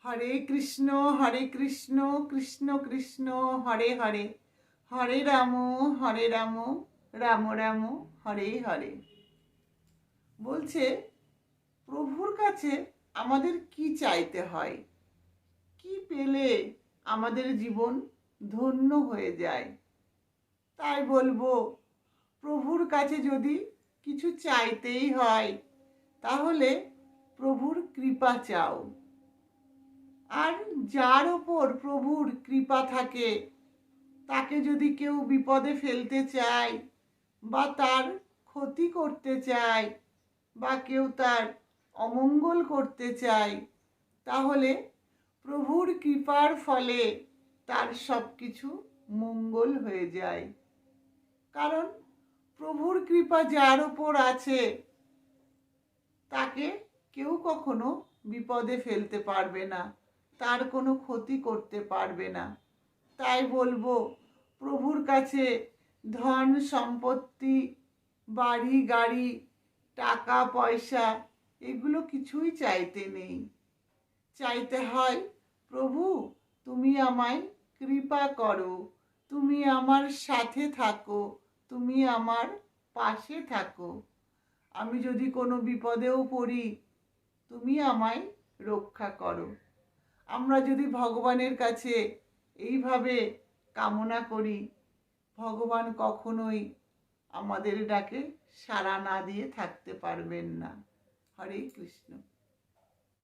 হরে কৃষ্ণ কৃষ্ণ কৃষ্ণ হরে হরে, হরে রাম রাম রাম হরে হরে। বলছে প্রভুর কাছে আমাদের কি চাইতে হয়, কি পেলে আমাদের জীবন ধন্য হয়ে যায়। তাই বলবো, প্রভুর কাছে যদি কিছু চাইতেই হয় তাহলে প্রভুর কৃপা চাও। আর যার ওপর প্রভুর কৃপা থাকে তাকে যদি কেউ বিপদে ফেলতে চায় বা তার ক্ষতি করতে চায় বা কেউ তার অমঙ্গল করতে চায়, তাহলে প্রভুর কৃপার ফলে তার সব কিছু মঙ্গল হয়ে যায়। কারণ প্রভুর কৃপা যার ওপর আছে তাকে কেউ কখনো বিপদে ফেলতে পারবে না, তার কোনো ক্ষতি করতে পারবে না। তাই বলবো, প্রভুর কাছে ধন সম্পত্তি, বাড়ি গাড়ি, টাকা পয়সা এগুলো কিছুই চাইতে নেই। চাইতে হয়, প্রভু তুমি আমায় কৃপা করো, তুমি আমার সাথে থাকো, তুমি আমার পাশে থাকো। আমি যদি কোনো বিপদেও পড়ি তুমি আমায় রক্ষা করো। আমরা যদি ভগবানের কাছে এইভাবে কামনা করি, ভগবান কখনোই আমাদের ডাকে সাড়া না দিয়ে থাকতে পারবেন না। হরে কৃষ্ণ।